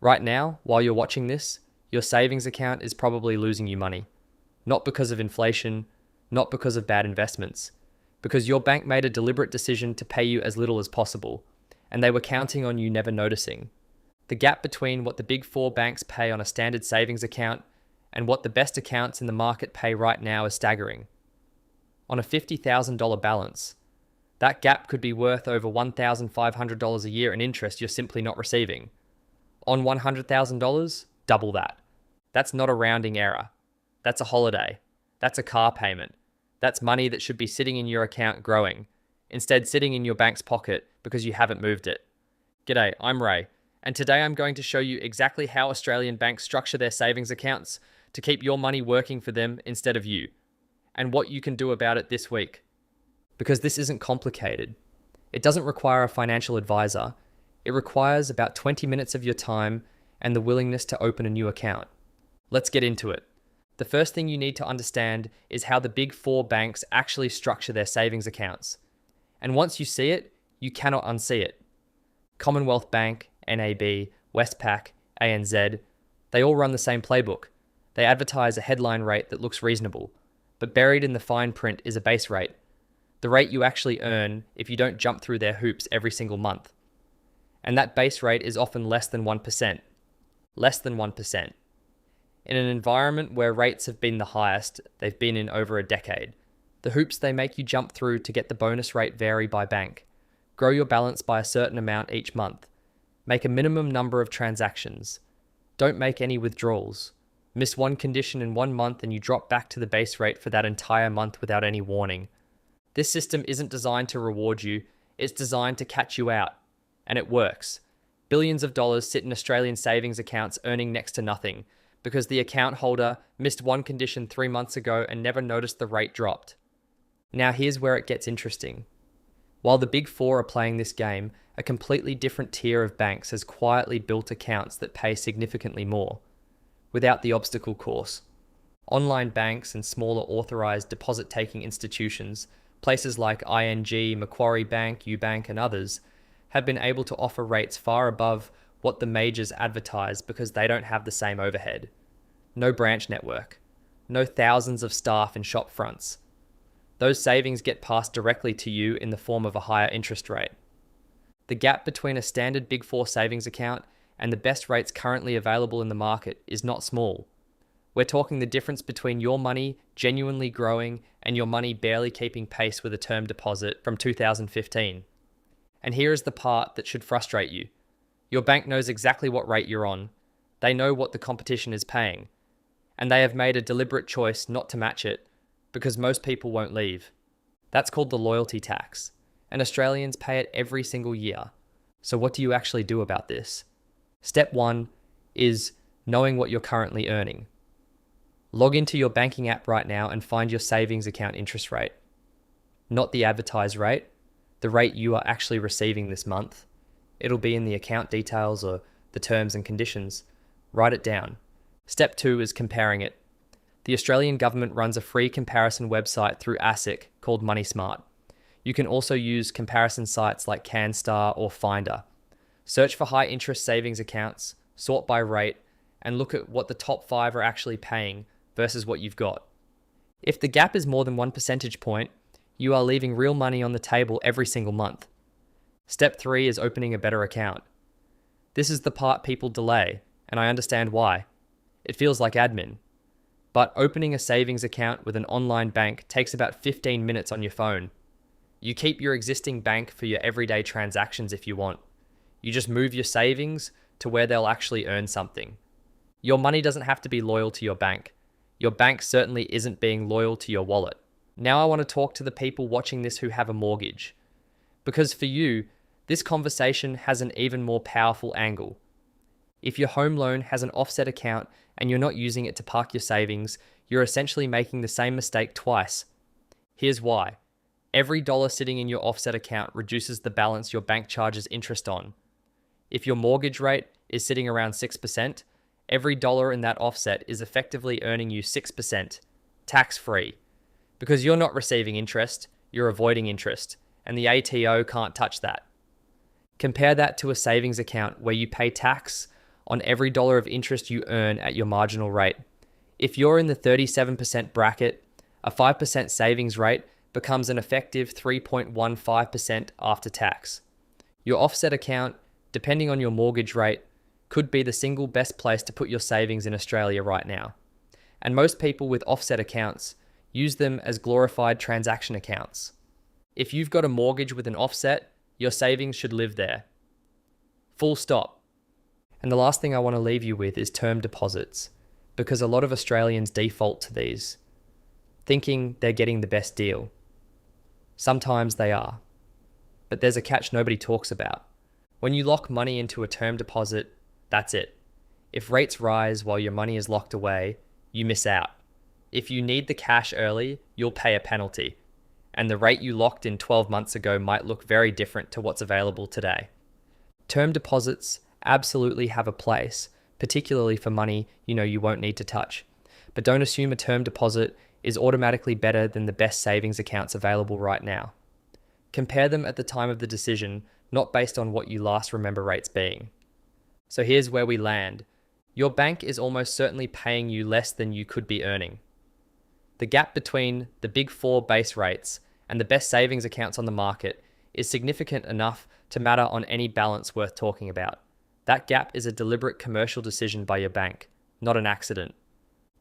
Right now, while you're watching this, your savings account is probably losing you money. Not because of inflation, not because of bad investments, because your bank made a deliberate decision to pay you as little as possible, and they were counting on you never noticing. The gap between what the big four banks pay on a standard savings account and what the best accounts in the market pay right now is staggering. On a $50,000 balance, that gap could be worth over $1,500 a year in interest you're simply not receiving. On $100,000, double that. That's not a rounding error. That's a holiday. That's a car payment. That's money that should be sitting in your account growing, instead sitting in your bank's pocket because you haven't moved it. G'day, I'm Ray, and today I'm going to show you exactly how Australian banks structure their savings accounts to keep your money working for them instead of you, and what you can do about it this week. Because this isn't complicated. It doesn't require a financial advisor. It requires about 20 minutes of your time and the willingness to open a new account. Let's get into it. The first thing you need to understand is how the big four banks actually structure their savings accounts. And once you see it, you cannot unsee it. Commonwealth Bank, NAB, Westpac, ANZ, they all run the same playbook. They advertise a headline rate that looks reasonable, but buried in the fine print is a base rate, the rate you actually earn if you don't jump through their hoops every single month. And that base rate is often less than 1%. Less than 1%. In an environment where rates have been the highest they've been in over a decade, the hoops they make you jump through to get the bonus rate vary by bank. Grow your balance by a certain amount each month. Make a minimum number of transactions. Don't make any withdrawals. Miss one condition in 1 month and you drop back to the base rate for that entire month without any warning. This system isn't designed to reward you, it's designed to catch you out. And it works. Billions of dollars sit in Australian savings accounts earning next to nothing, because the account holder missed one condition 3 months ago and never noticed the rate dropped. Now here's where it gets interesting. While the big four are playing this game, a completely different tier of banks has quietly built accounts that pay significantly more, without the obstacle course. Online banks and smaller authorised deposit-taking institutions, places like ING, Macquarie Bank, UBank and others, have been able to offer rates far above what the majors advertise because they don't have the same overhead. No branch network. No thousands of staff in shop fronts. Those savings get passed directly to you in the form of a higher interest rate. The gap between a standard Big Four savings account and the best rates currently available in the market is not small. We're talking the difference between your money genuinely growing and your money barely keeping pace with a term deposit from 2015. And here is the part that should frustrate you. Your bank knows exactly what rate you're on. They know what the competition is paying. And they have made a deliberate choice not to match it because most people won't leave. That's called the loyalty tax. And Australians pay it every single year. So what do you actually do about this? Step 1 is knowing what you're currently earning. Log into your banking app right now and find your savings account interest rate. Not the advertised rate, the rate you are actually receiving this month. It'll be in the account details or the terms and conditions. Write it down. Step 2 is comparing it. The Australian government runs a free comparison website through ASIC called MoneySmart. You can also use comparison sites like CanStar or Finder. Search for high interest savings accounts, sort by rate, and look at what the top 5 are actually paying versus what you've got. If the gap is more than 1 percentage point, you are leaving real money on the table every single month. Step 3 is opening a better account. This is the part people delay, and I understand why. It feels like admin. But opening a savings account with an online bank takes about 15 minutes on your phone. You keep your existing bank for your everyday transactions if you want. You just move your savings to where they'll actually earn something. Your money doesn't have to be loyal to your bank. Your bank certainly isn't being loyal to your wallet. Now I want to talk to the people watching this who have a mortgage. Because for you, this conversation has an even more powerful angle. If your home loan has an offset account and you're not using it to park your savings, you're essentially making the same mistake twice. Here's why. Every dollar sitting in your offset account reduces the balance your bank charges interest on. If your mortgage rate is sitting around 6%, every dollar in that offset is effectively earning you 6%, tax-free. Because you're not receiving interest, you're avoiding interest, and the ATO can't touch that. Compare that to a savings account where you pay tax on every dollar of interest you earn at your marginal rate. If you're in the 37% bracket, a 5% savings rate becomes an effective 3.15% after tax. Your offset account, depending on your mortgage rate, could be the single best place to put your savings in Australia right now. And most people with offset accounts use them as glorified transaction accounts. If you've got a mortgage with an offset, your savings should live there. Full stop. And the last thing I want to leave you with is term deposits, because a lot of Australians default to these, thinking they're getting the best deal. Sometimes they are, but there's a catch nobody talks about. When you lock money into a term deposit, that's it. If rates rise while your money is locked away, you miss out. If you need the cash early, you'll pay a penalty, and the rate you locked in 12 months ago might look very different to what's available today. Term deposits absolutely have a place, particularly for money you won't need to touch. But don't assume a term deposit is automatically better than the best savings accounts available right now. Compare them at the time of the decision, not based on what you last remember rates being. So here's where we land. Your bank is almost certainly paying you less than you could be earning. The gap between the big four base rates and the best savings accounts on the market is significant enough to matter on any balance worth talking about. That gap is a deliberate commercial decision by your bank, not an accident.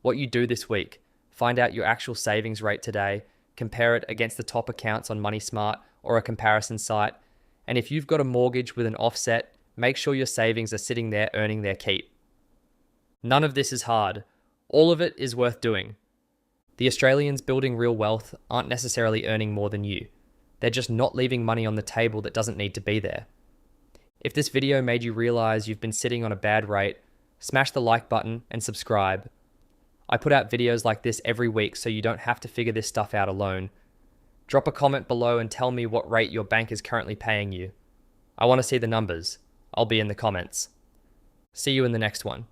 What you do this week, find out your actual savings rate today, compare it against the top accounts on MoneySmart or a comparison site, and if you've got a mortgage with an offset, make sure your savings are sitting there earning their keep. None of this is hard. All of it is worth doing. The Australians building real wealth aren't necessarily earning more than you. They're just not leaving money on the table that doesn't need to be there. If this video made you realize you've been sitting on a bad rate, smash the like button and subscribe. I put out videos like this every week so you don't have to figure this stuff out alone. Drop a comment below and tell me what rate your bank is currently paying you. I want to see the numbers. I'll be in the comments. See you in the next one.